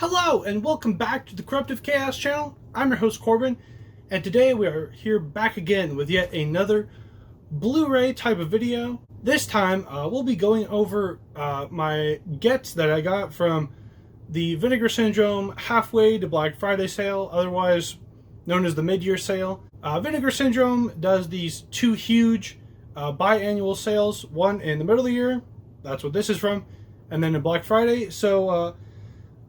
Hello and welcome back to the Corruptive Chaos channel. I'm your host Corbin, and today we are here back again with yet another Blu-ray type of video. This time we'll be going over my gets that I got from the Vinegar Syndrome halfway to Black Friday sale, otherwise known as the mid-year sale. Vinegar Syndrome does these two huge biannual sales, one in the middle of the year, that's what this is from, and then in Black Friday. So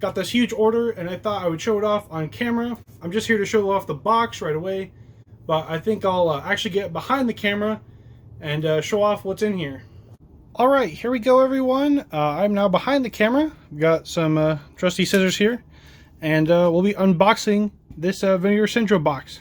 got this huge order and I thought I would show it off on camera. I'm just here to show off the box right away, but I think I'll actually get behind the camera and show off what's in here. Alright, here we go everyone. I'm now behind the camera. We've got some trusty scissors here, and we'll be unboxing this Vinegar Syndrome box.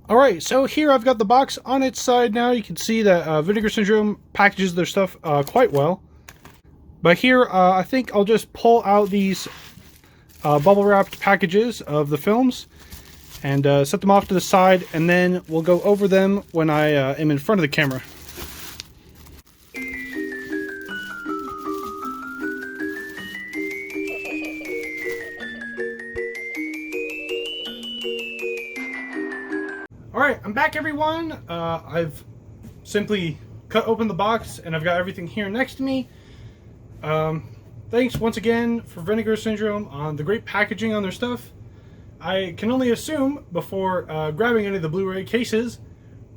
Alright, so here I've got the box on its side now. You can see that Vinegar Syndrome packages their stuff quite well. But here, I think I'll just pull out these bubble wrapped packages of the films and set them off to the side, and then we'll go over them when I am in front of the camera. Alright, I'm back everyone. I've simply cut open the box and I've got everything here next to me. Thanks once again for Vinegar Syndrome on the great packaging on their stuff. I can only assume before grabbing any of the Blu-ray cases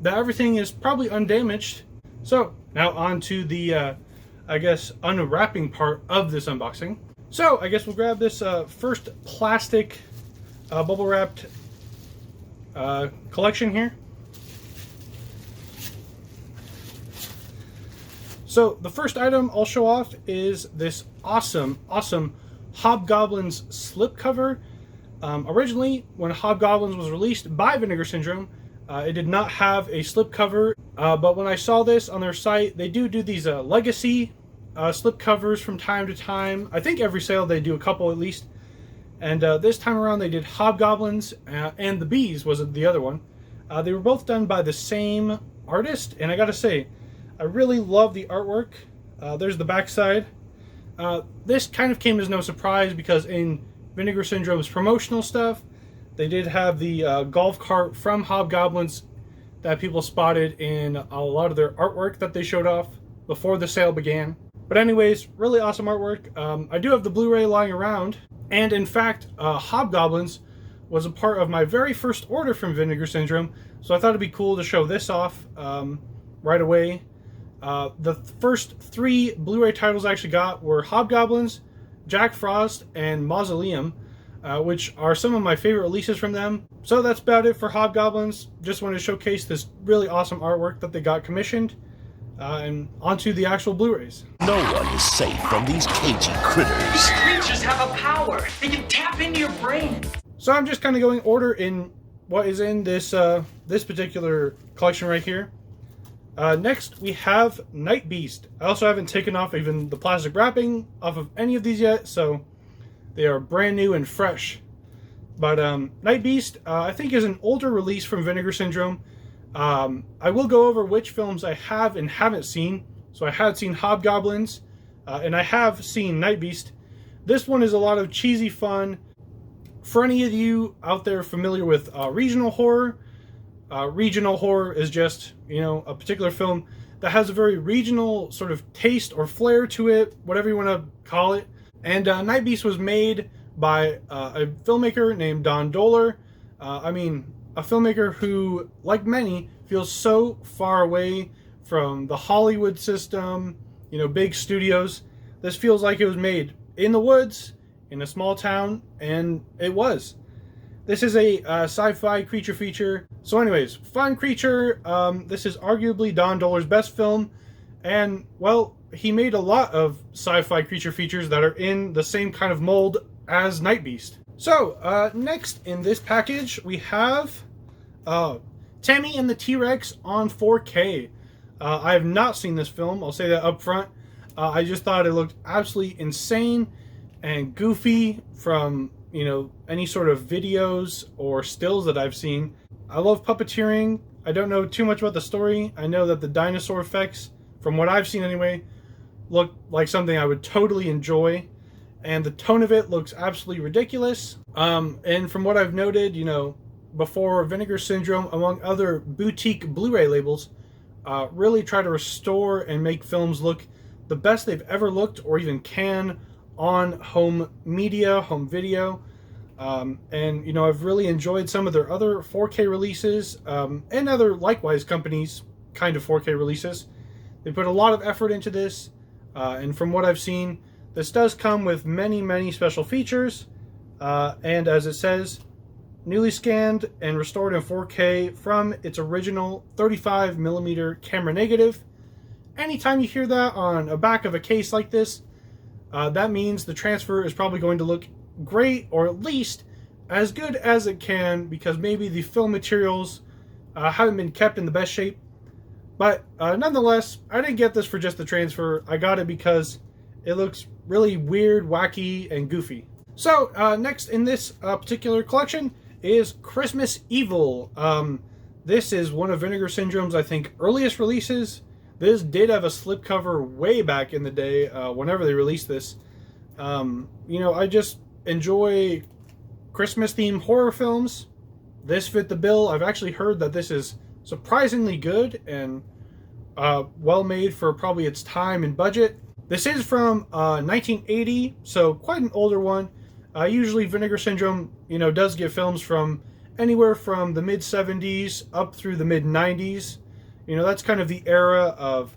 that everything is probably undamaged. So now on to the, I guess, unwrapping part of this unboxing. So I guess we'll grab this first plastic bubble wrapped collection here. So the first item I'll show off is this awesome Hobgoblins slipcover. Originally, when Hobgoblins was released by Vinegar Syndrome, it did not have a slipcover, but when I saw this on their site, they do these legacy slipcovers from time to time. I think every sale they do a couple at least. And this time around they did Hobgoblins, and the Bees was the other one. They were both done by the same artist, and I gotta say, I really love the artwork. There's the backside. This kind of came as no surprise because in Vinegar Syndrome's promotional stuff, they did have the golf cart from Hobgoblins that people spotted in a lot of their artwork that they showed off before the sale began. But anyways, really awesome artwork. I do have the Blu-ray lying around. And in fact, Hobgoblins was a part of my very first order from Vinegar Syndrome, so I thought it'd be cool to show this off right away. The first three Blu-ray titles I actually got were Hobgoblins, Jack Frost, and Mausoleum, which are some of my favorite releases from them. So that's about it for Hobgoblins. Just wanted to showcase this really awesome artwork that they got commissioned. And onto the actual Blu-rays. No one is safe from these cagey critters. These creatures have a power. They can tap into your brain. So I'm just kind of going order in what is in this this particular collection right here. Next we have Night Beast. I also haven't taken off even the plastic wrapping off of any of these yet, so they are brand new and fresh. But Night Beast, I think, is an older release from Vinegar Syndrome. I will go over which films I have and haven't seen. So I had seen Hobgoblins, and I have seen Night Beast. This one is a lot of cheesy fun. For any of you out there familiar with regional horror is just, you know, a particular film that has a very regional sort of taste or flair to it, whatever you want to call it. And Night Beast was made by a filmmaker named Don Dohler. A filmmaker who, like many, feels so far away from the Hollywood system, you know, big studios. This feels like it was made in the woods, in a small town, and it was. This is a sci-fi creature feature. So anyways, fun creature. This is arguably Don Dohler's best film. And, well, he made a lot of sci-fi creature features that are in the same kind of mold as Night Beast. So, next in this package, we have Tammy and the T-Rex on 4K. I have not seen this film, I'll say that up front. I just thought it looked absolutely insane and goofy from, you know, any sort of videos or stills that I've seen. I love puppeteering. I don't know too much about the story. I know that the dinosaur effects, from what I've seen anyway, look like something I would totally enjoy. And the tone of it looks absolutely ridiculous. And from what I've noted, you know, before, Vinegar Syndrome, among other boutique Blu-ray labels, really try to restore and make films look the best they've ever looked or even can on home media, home video. And, you know, I've really enjoyed some of their other 4K releases and other likewise companies' kind of 4K releases. They put a lot of effort into this, and from what I've seen, this does come with many, many special features, and as it says, newly scanned and restored in 4K from its original 35mm camera negative. Anytime you hear that on a back of a case like this, that means the transfer is probably going to look great, or at least as good as it can, because maybe the film materials haven't been kept in the best shape. But nonetheless, I didn't get this for just the transfer. I got it because it looks really weird, wacky, and goofy. So, next in this particular collection is Christmas Evil. This is one of Vinegar Syndrome's, I think, earliest releases. This did have a slipcover way back in the day, whenever they released this. You know, I just enjoy Christmas-themed horror films. This fit the bill. I've actually heard that this is surprisingly good and well made for probably its time and budget. This is from 1980, so quite an older one. Usually Vinegar Syndrome, you know, does get films from anywhere from the mid-70s up through the mid-90s. You know, that's kind of the era of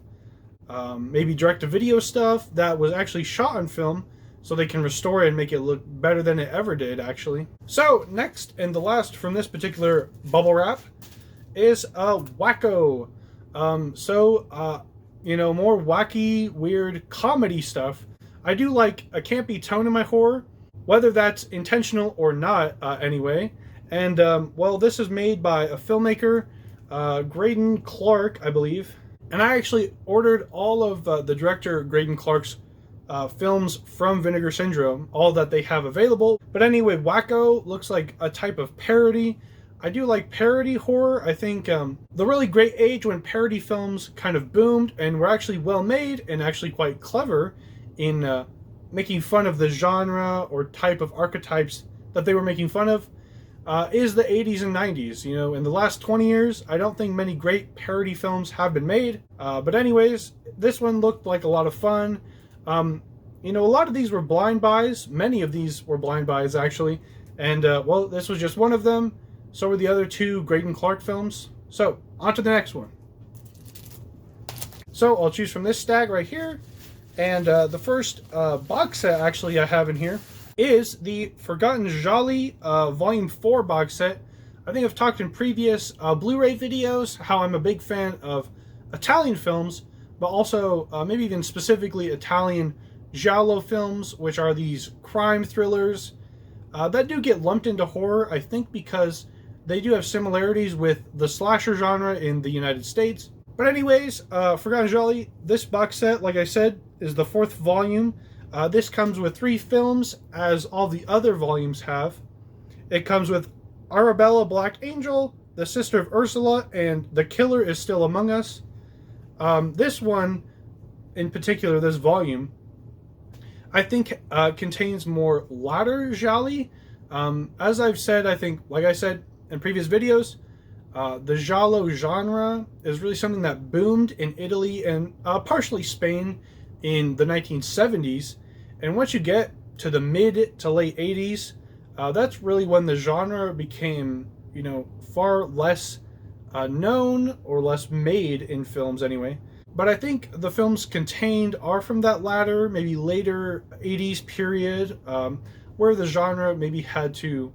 maybe direct-to-video stuff that was actually shot on film, so they can restore it and make it look better than it ever did, actually. So, next and the last from this particular bubble wrap is Wacko. You know, more wacky, weird comedy stuff. I do like a campy tone in my horror, whether that's intentional or not, anyway. And, well, this is made by a filmmaker, Graydon Clark, I believe. And I actually ordered all of the director Graydon Clark's films from Vinegar Syndrome, all that they have available. But anyway, Wacko looks like a type of parody. I do like parody horror. I think the really great age when parody films kind of boomed and were actually well made and actually quite clever in making fun of the genre or type of archetypes that they were making fun of is the 80s and 90s. You know, in the last 20 years, I don't think many great parody films have been made. But anyways, this one looked like a lot of fun. You know, a lot of these were blind buys. Many of these were blind buys, actually. And, well, this was just one of them. So were the other two Graydon Clark films. So, on to the next one. So, I'll choose from this stack right here. And the first box set, actually, I have in here is the Forgotten Jolly Volume 4 box set. I think I've talked in previous Blu-ray videos how I'm a big fan of Italian films, but also maybe even specifically Italian giallo films, which are these crime thrillers that do get lumped into horror, I think, because they do have similarities with the slasher genre in the United States. But anyways, Forgotten Jolly, this box set, like I said, is the 4th volume. This comes with 3 films, as all the other volumes have. It comes with Arabella Black Angel, The Sister of Ursula, and The Killer is Still Among Us. This one, in particular, this volume, I think contains more latter gialli. As I've said, I think, like I said in previous videos, the giallo genre is really something that boomed in Italy and partially Spain in the 1970s. And once you get to the mid to late 80s, that's really when the genre became, you know, far less known or less made in films anyway. But I think the films contained are from that latter, maybe later 80s period, where the genre maybe had to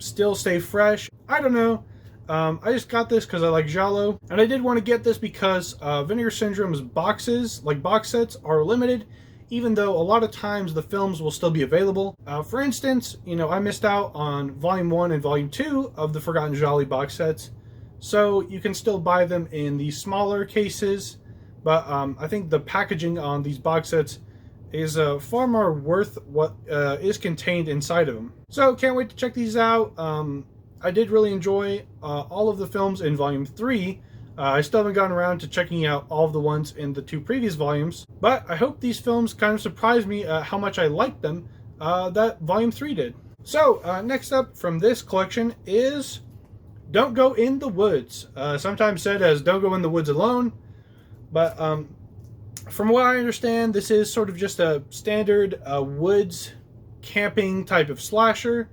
still stay fresh. I don't know. I just got this because I like giallo, and I did want to get this because Vinegar Syndrome's boxes, like box sets, are limited, even though a lot of times the films will still be available. For instance, you know, I missed out on Volume 1 and Volume 2 of the Forgotten Jolly box sets, so you can still buy them in the smaller cases, but I think the packaging on these box sets is far more worth what is contained inside of them. So can't wait to check these out. I did really enjoy all of the films in Volume 3. I still haven't gotten around to checking out all of the ones in the 2 previous volumes, but I hope these films kind of surprised me how much I liked them that Volume 3 did. So next up from this collection is Don't Go in the Woods, sometimes said as Don't Go in the Woods Alone, but from what I understand, this is sort of just a standard woods camping type of slasher.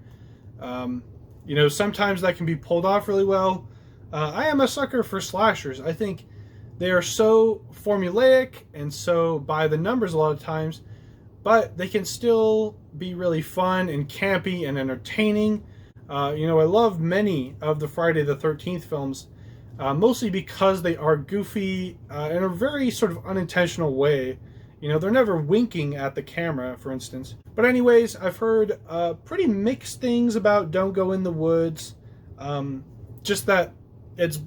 You know, sometimes that can be pulled off really well. I am a sucker for slashers. I think they are so formulaic and so by the numbers a lot of times, but they can still be really fun and campy and entertaining. You know, I love many of the Friday the 13th films, mostly because they are goofy in a very sort of unintentional way. You know, they're never winking at the camera, for instance. But anyways, I've heard pretty mixed things about Don't Go in the Woods. Just that it's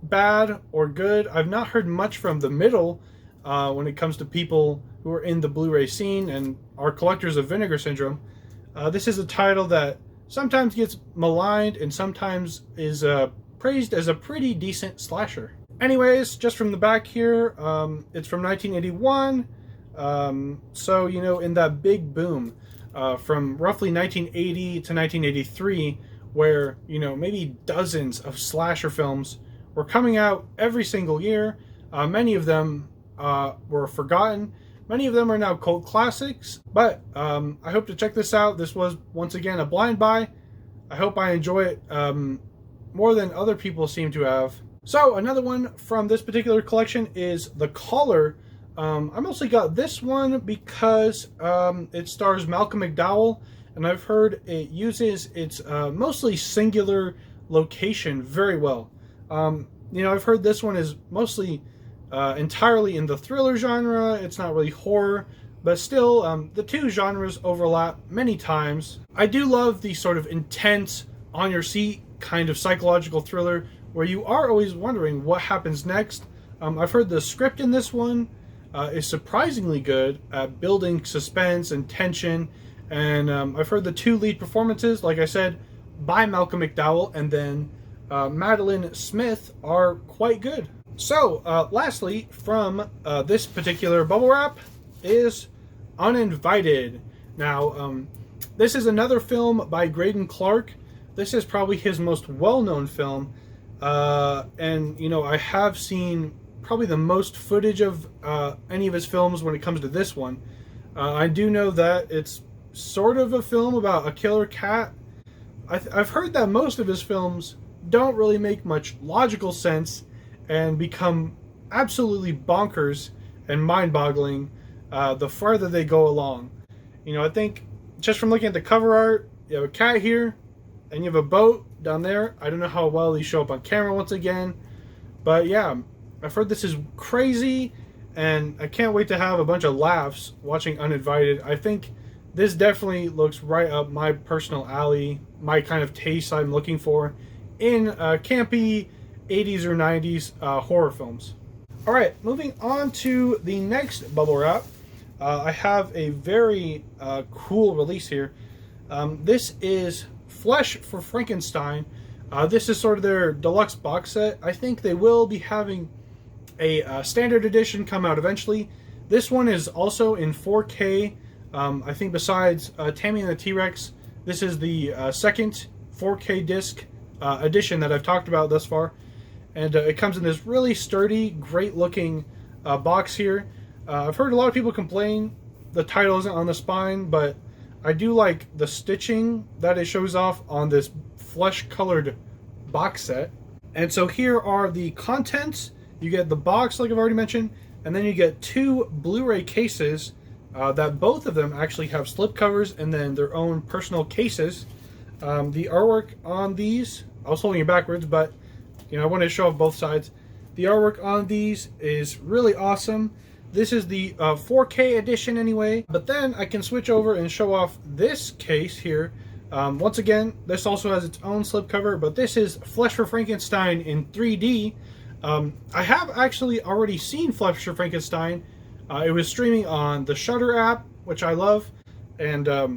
bad or good. I've not heard much from the middle when it comes to people who are in the Blu-ray scene and are collectors of Vinegar Syndrome. This is a title that sometimes gets maligned and sometimes is praised as a pretty decent slasher. Anyways, just from the back here, it's from 1981. So, you know, in that big boom from roughly 1980 to 1983, where, you know, maybe dozens of slasher films were coming out every single year. Many of them were forgotten. Many of them are now cult classics, but I hope to check this out. This was, once again, a blind buy. I hope I enjoy it more than other people seem to have. So, another one from this particular collection is The Caller. I mostly got this one because it stars Malcolm McDowell, and I've heard it uses its mostly singular location very well. You know, I've heard this one is mostly entirely in the thriller genre. It's not really horror, but still, the two genres overlap many times. I do love the sort of intense, on-your-seat kind of psychological thriller where you are always wondering what happens next. I've heard the script in this one is surprisingly good at building suspense and tension, and I've heard the two lead performances, like I said, by Malcolm McDowell and then Madeline Smith are quite good. So, lastly, from this particular bubble wrap is Uninvited. Now, this is another film by Graydon Clark. This is probably his most well-known film, and, you know, I have seen probably the most footage of any of his films when it comes to this one. I do know that it's sort of a film about a killer cat. I've heard that most of his films don't really make much logical sense and become absolutely bonkers and mind-boggling the farther they go along. You know, I think just from looking at the cover art, you have a cat here and you have a boat down there. I don't know how well these show up on camera once again, but yeah, I've heard this is crazy, and I can't wait to have a bunch of laughs watching Uninvited. I think this definitely looks right up my personal alley, my kind of taste I'm looking for in campy 80s or 90s horror films. Alright, moving on to the next bubble wrap. I have a very cool release here. This is Flesh for Frankenstein. This is sort of their deluxe box set. I think they will be having a standard edition come out eventually. This one is also in 4K. I think besides Tammy and the T-Rex, this is the second 4K disc edition that I've talked about thus far. And it comes in this really sturdy, great-looking box here. I've heard a lot of people complain the title isn't on the spine, but I do like the stitching that it shows off on this flesh-colored box set. And so here are the contents. You get the box, like I've already mentioned, and then you get two Blu-ray cases that both of them actually have slipcovers and then their own personal cases. The artwork on these, I was holding it backwards, but I wanted to show off both sides. The artwork on these is really awesome. This is the 4K edition anyway, but then I can switch over and show off this case here. Once again, this also has its own slipcover, but this is Flesh for Frankenstein in 3D. I have actually already seen Flesh for Frankenstein. It was streaming on the Shudder app, which I love, and I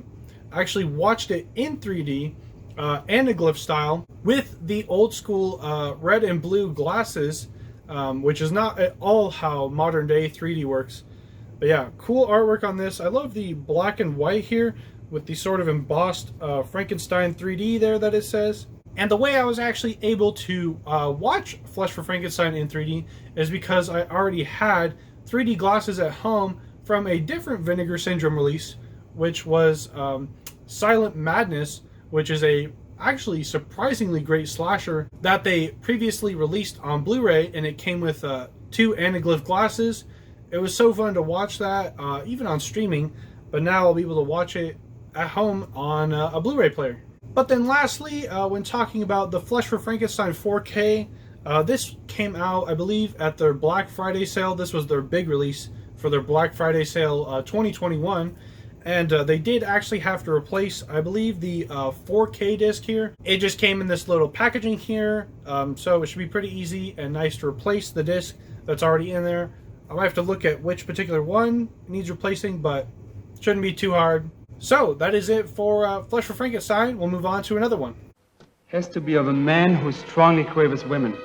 actually watched it in 3D, anaglyph style, with the old school red and blue glasses, which is not at all how modern day 3D works. But yeah, cool artwork on this. I love the black and white here with the sort of embossed Frankenstein 3D there that it says. And the way I was actually able to watch Flesh for Frankenstein in 3D is because I already had 3D glasses at home from a different Vinegar Syndrome release, which was Silent Madness, which is a actually surprisingly great slasher that they previously released on Blu-ray, and it came with 2 anaglyph glasses. It was so fun to watch that, even on streaming, but now I'll be able to watch it at home on a Blu-ray player. But then lastly, when talking about the Flesh for Frankenstein 4K, this came out, I believe, at their Black Friday sale. This was their big release for their Black Friday sale 2021. And they did actually have to replace, I believe, the 4K disc here. It just came in this little packaging here, so it should be pretty easy and nice to replace the disc that's already in there. I might have to look at which particular one needs replacing, but shouldn't be too hard. So that is it for Flesh for Frankenstein. We'll move on to another one. Has to be of a man who strongly craves women,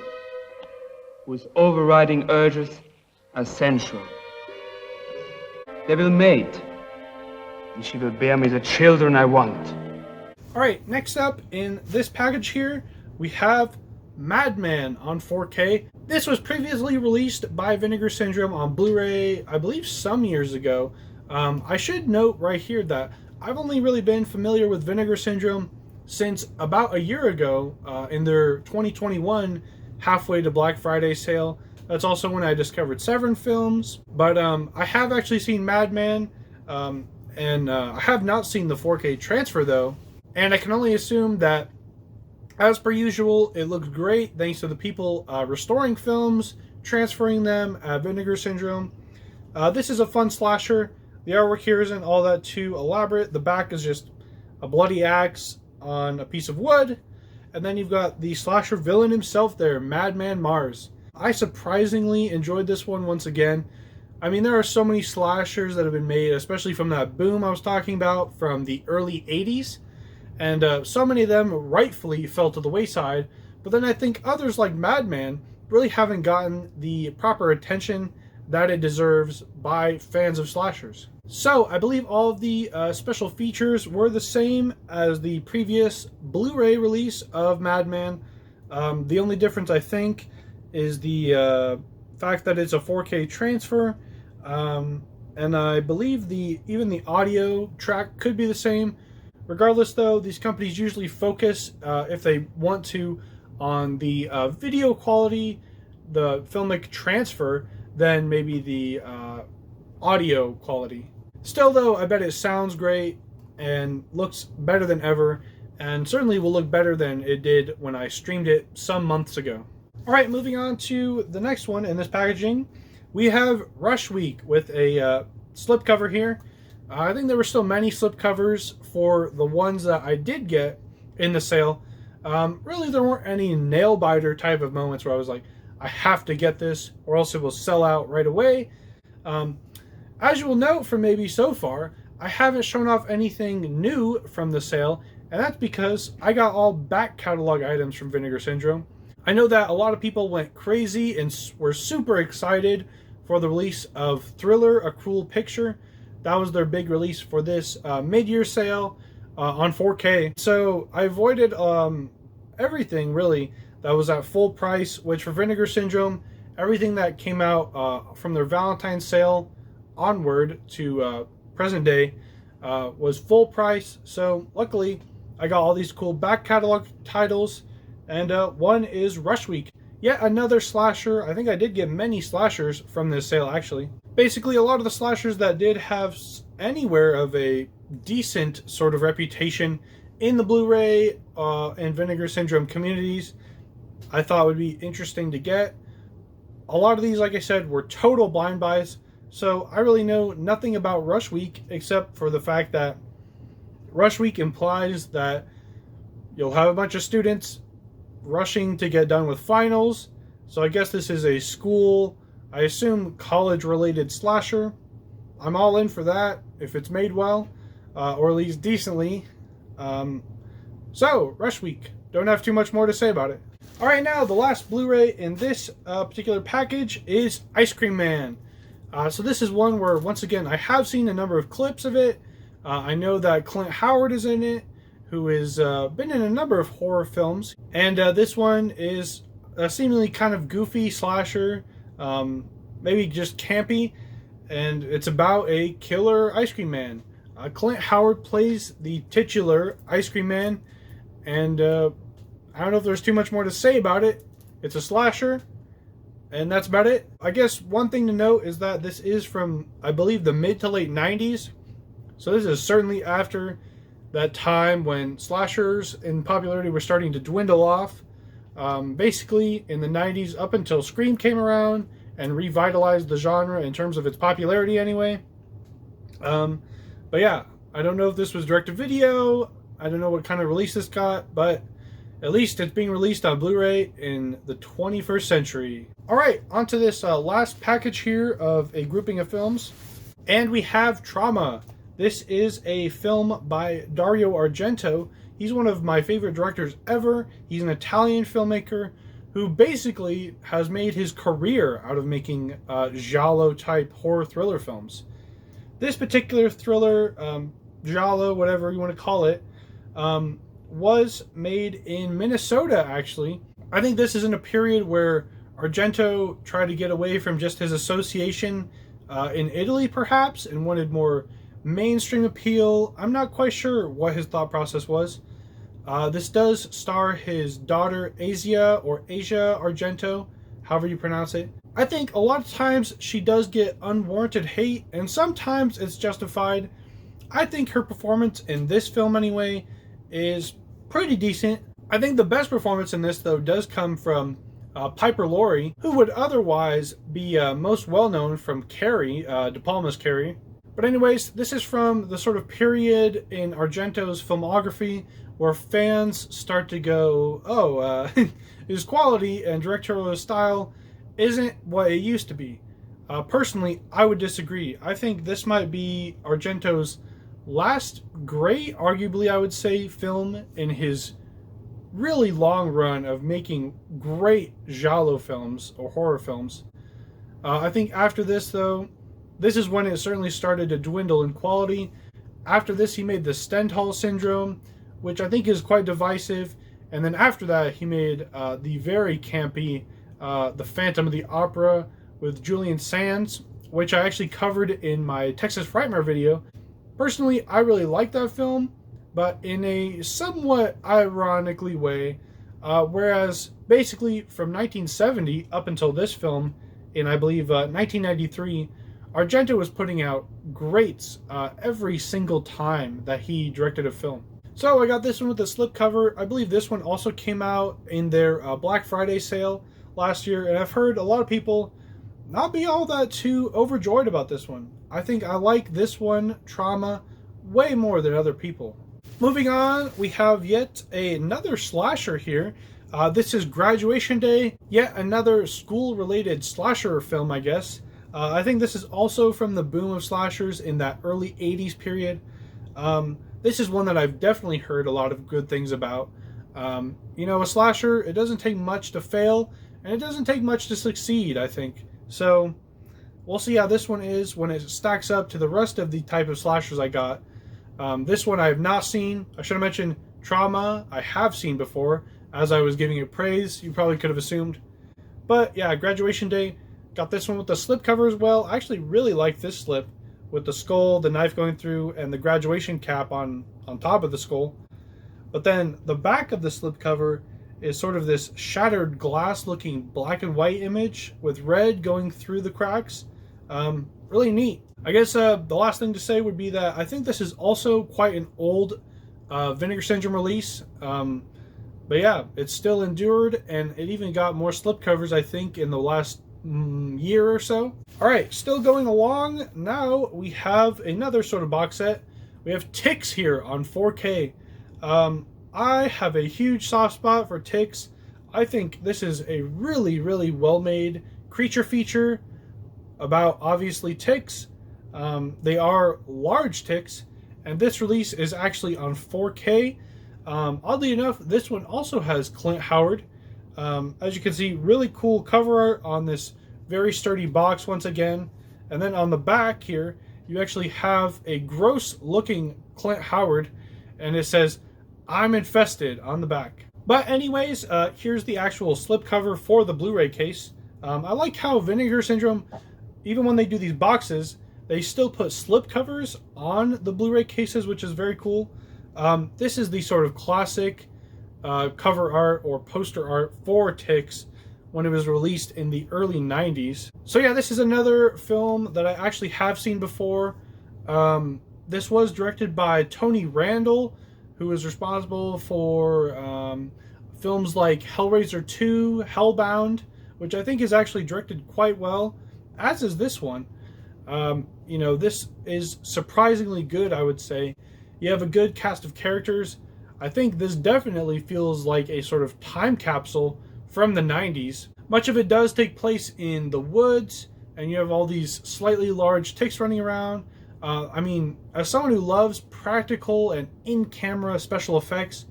whose overriding urges are sensual. They will mate, and she will bear me the children I want. Alright, next up in this package here, we have Madman on 4K. This was previously released by Vinegar Syndrome on Blu-ray, I believe some years ago. I should note right here that I've only really been familiar with Vinegar Syndrome since about a year ago in their 2021 halfway to Black Friday sale. That's also when I discovered Severin Films. But I have actually seen Madman, and I have not seen the 4K transfer though. And I can only assume that, as per usual, it looks great thanks to the people restoring films, transferring them at Vinegar Syndrome. This is a fun slasher. The artwork here isn't all that too elaborate. The back is just a bloody axe on a piece of wood. And then you've got the slasher villain himself there, Madman Mars. I surprisingly enjoyed this one once again. I mean, there are so many slashers that have been made, especially from that boom I was talking about from the early 80s. And so many of them rightfully fell to the wayside. But then I think others like Madman really haven't gotten the proper attention that it deserves by fans of slashers. So I believe all of the special features were the same as the previous Blu-ray release of Madman. The only difference, I think, is the fact that it's a 4K transfer. And I believe even the audio track could be the same. Regardless, though, these companies usually focus, if they want to, on the video quality, the filmic transfer, than maybe the audio quality. Still, though, I bet it sounds great and looks better than ever, and certainly will look better than it did when I streamed it some months ago. Alright, moving on to the next one in this packaging. We have Rush Week with a slipcover here. I think there were still many slipcovers for the ones that I did get in the sale. Really, there weren't any nail-biter type of moments where I was like, I have to get this or else it will sell out right away. As you will note from maybe so far, I haven't shown off anything new from the sale, and that's because I got all back catalog items from Vinegar Syndrome. I know that a lot of people went crazy and were super excited for the release of Thriller, A Cruel Picture. That was their big release for this mid-year sale on 4K. So I avoided everything really that was at full price, which for Vinegar Syndrome, everything that came out from their Valentine's sale onward to present day was full price. So luckily, I got all these cool back catalog titles, and one is Rush Week. Yet another slasher. I think I did get many slashers from this sale, actually. Basically, a lot of the slashers that did have anywhere of a decent sort of reputation in the Blu-ray and Vinegar Syndrome communities, I thought would be interesting to get. A lot of these, like I said, were total blind buys, so I really know nothing about Rush Week except for the fact that Rush Week implies that you'll have a bunch of students rushing to get done with finals. So I guess this is a school, I assume college-related slasher. I'm all in for that if it's made well, or at least decently. So, Rush Week. Don't have too much more to say about it. Alright, now the last Blu-ray in this particular package is Ice Cream Man. So this is one where, once again, I have seen a number of clips of it. I know that Clint Howard is in it, who has been in a number of horror films. And this one is a seemingly kind of goofy slasher, maybe just campy. And it's about a killer ice cream man. Clint Howard plays the titular Ice Cream Man. And I don't know if there's too much more to say about it. It's a slasher. And that's about it. I guess one thing to note is that this is from, I believe, the mid to late 90s. So this is certainly after that time when slashers in popularity were starting to dwindle off. Basically, in the 90s, up until Scream came around and revitalized the genre in terms of its popularity anyway. But yeah, I don't know if this was direct-to-video. I don't know what kind of release this got, but at least it's being released on Blu-ray in the 21st century. Alright, on to this last package here of a grouping of films. And we have Trauma. This is a film by Dario Argento. He's one of my favorite directors ever. He's an Italian filmmaker who basically has made his career out of making giallo-type horror thriller films. This particular thriller, giallo, whatever you want to call it, was made in Minnesota, actually. I think this is in a period where Argento tried to get away from just his association in Italy, perhaps, and wanted more mainstream appeal. I'm not quite sure what his thought process was. This does star his daughter, Asia Argento, however you pronounce it. I think a lot of times she does get unwarranted hate, and sometimes it's justified. I think her performance in this film, anyway, is pretty decent. I think the best performance in this, though, does come from Piper Laurie, who would otherwise be most well known from Carrie, De Palma's Carrie. But anyways, this is from the sort of period in Argento's filmography where fans start to go, his quality and directorial style isn't what it used to be. Personally, I would disagree. I think this might be Argento's last great, arguably I would say, film in his really long run of making great giallo films or horror films. I think after this, though, this is when it certainly started to dwindle in quality. After this, he made the Stendhal Syndrome, which I think is quite divisive. And then after that, he made the very campy The Phantom of the Opera with Julian Sands, which I actually covered in my Texas Frightmare video. Personally, I really like that film, but in a somewhat ironically way. Whereas, basically, from 1970 up until this film, in I believe 1993, Argento was putting out greats every single time that he directed a film. So I got this one with the slipcover. I believe this one also came out in their Black Friday sale last year, and I've heard a lot of people not be all that too overjoyed about this one. I think I like this one, Trauma, way more than other people. Moving on, we have yet another slasher here. This is Graduation Day, yet another school-related slasher film, I guess. I think this is also from the boom of slashers in that early 80s period. This is one that I've definitely heard a lot of good things about. You know, a slasher, it doesn't take much to fail, and it doesn't take much to succeed, I think. So, we'll see how this one is when it stacks up to the rest of the type of slashers I got. This one I have not seen. I should have mentioned Trauma I have seen before. As I was giving it praise, you probably could have assumed. But yeah, Graduation Day. Got this one with the slipcover as well. I actually really like this slip with the skull, the knife going through, and the graduation cap on top of the skull. But then the back of the slipcover is sort of this shattered glass looking black and white image with red going through the cracks. Really neat. I guess the last thing to say would be that I think this is also quite an old Vinegar Syndrome release. But yeah, it's still endured, and it even got more slipcovers, I think, in the last year or so. Alright, still going along. Now we have another sort of box set. We have Ticks here on 4K. I have a huge soft spot for Ticks. I think this is a really, really well-made creature feature about, obviously, ticks. They are large ticks, and this release is actually on 4K. Oddly enough, this one also has Clint Howard. As you can see, really cool cover art on this very sturdy box once again. And then on the back here, you actually have a gross looking Clint Howard, and it says, "I'm infested" on the back. But anyways, here's the actual slipcover for the Blu-ray case. I like how Vinegar Syndrome, even when they do these boxes, they still put slipcovers on the Blu-ray cases, which is very cool. This is the sort of classic cover art or poster art for Ticks when it was released in the early 90s. So yeah, this is another film that I actually have seen before. This was directed by Tony Randall, who was responsible for films like Hellraiser 2, Hellbound, which I think is actually directed quite well, as is this one. You know, this is surprisingly good, I would say. You have a good cast of characters. I think this definitely feels like a sort of time capsule from the 90s. Much of it does take place in the woods, and you have all these slightly large ticks running around. I mean, as someone who loves practical and in-camera special effects,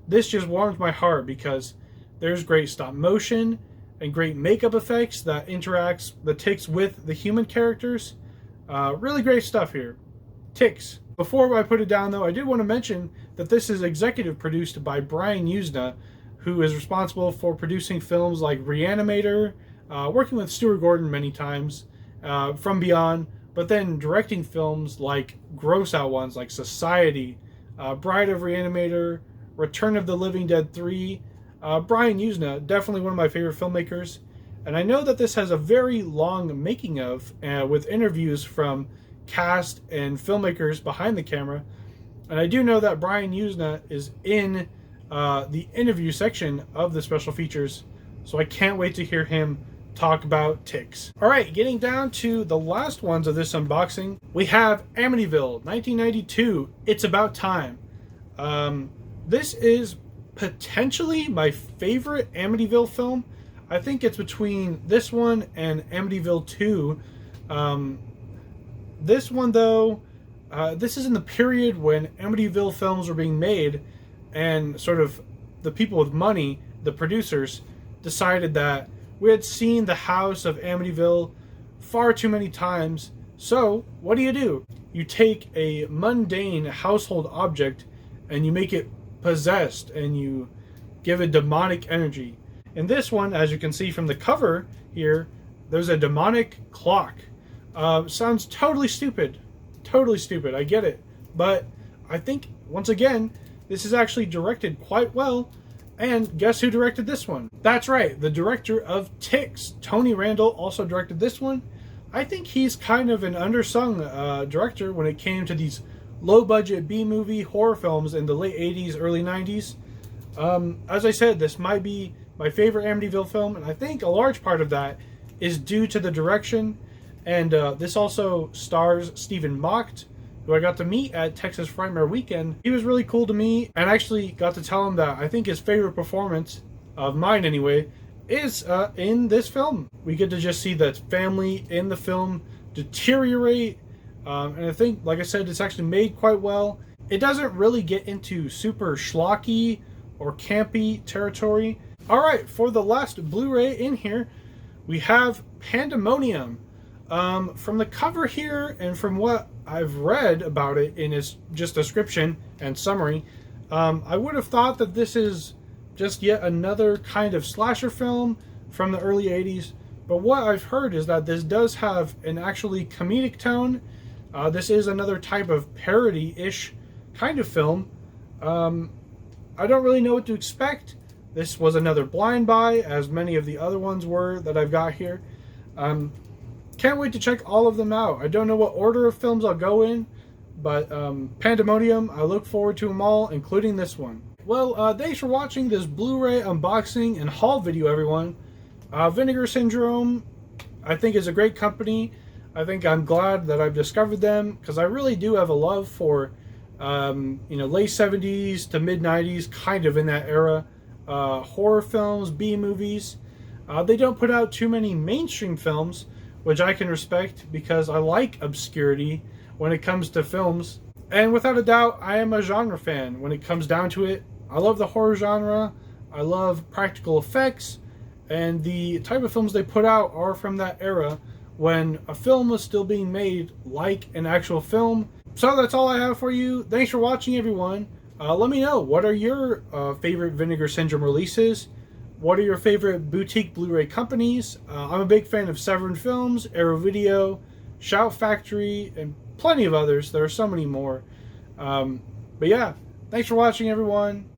this just warms my heart because there's great stop motion and great makeup effects that interacts the ticks with the human characters. Really great stuff here. Ticks. Before I put it down though, I did want to mention that this is executive produced by Brian Usna, who is responsible for producing films like Reanimator, working with Stuart Gordon many times, From Beyond, but then directing films like gross out ones like Society, Bride of Reanimator, Return of the Living Dead 3. Brian Usna, definitely one of my favorite filmmakers. And I know that this has a very long making of, with interviews from cast and filmmakers behind the camera. And I do know that Brian Usna is in the interview section of the special features, so I can't wait to hear him talk about Ticks. Alright, getting down to the last ones of this unboxing, we have Amityville 1992, It's About Time. This is potentially my favorite Amityville film. I think it's between this one and Amityville 2. This one though, this is in the period when Amityville films were being made, and sort of the people with money, the producers, decided that we had seen the house of Amityville far too many times. So what do? You take a mundane household object and you make it possessed, and you give it demonic energy. In this one, as you can see from the cover here, there's a demonic clock. Sounds totally stupid. Totally stupid, I get it. But I think, once again, this is actually directed quite well. And guess who directed this one? That's right, the director of Ticks. Tony Randall also directed this one. I think he's kind of an undersung director when it came to these low-budget B-movie horror films in the late 80s, early 90s. As I said, this might be my favorite Amityville film, and I think a large part of that is due to the direction. And this also stars Stephen Macht, who I got to meet at Texas Frightmare Weekend. He was really cool to me, and I actually got to tell him that I think his favorite performance, of mine anyway, is in this film. We get to just see the family in the film deteriorate, and I think, like I said, it's actually made quite well. It doesn't really get into super schlocky or campy territory. Alright, for the last Blu-ray in here, we have Pandemonium. From the cover here, and from what I've read about it in its just description and summary, I would have thought that this is just yet another kind of slasher film from the early 80s. But what I've heard is that this does have an actually comedic tone. This is another type of parody-ish kind of film. I don't really know what to expect. This was another blind buy, as many of the other ones were that I've got here. Can't wait to check all of them out. I don't know what order of films I'll go in, but Pandemonium, I look forward to them all, including this one. Well, thanks for watching this Blu-ray unboxing and haul video, everyone. Vinegar Syndrome, I think, is a great company. I think I'm glad that I've discovered them, because I really do have a love for, late 70s to mid 90s, kind of in that era, horror films, B movies. They don't put out too many mainstream films, which I can respect, because I like obscurity when it comes to films. And without a doubt, I am a genre fan when it comes down to it. I love the horror genre, I love practical effects, and the type of films they put out are from that era when a film was still being made like an actual film. So that's all I have for you. Thanks for watching, everyone. Let me know, what are your favorite Vinegar Syndrome releases? What are your favorite boutique Blu-ray companies? I'm a big fan of Severin Films, Arrow Video, Shout Factory, and plenty of others. There are so many more. But yeah, thanks for watching, everyone.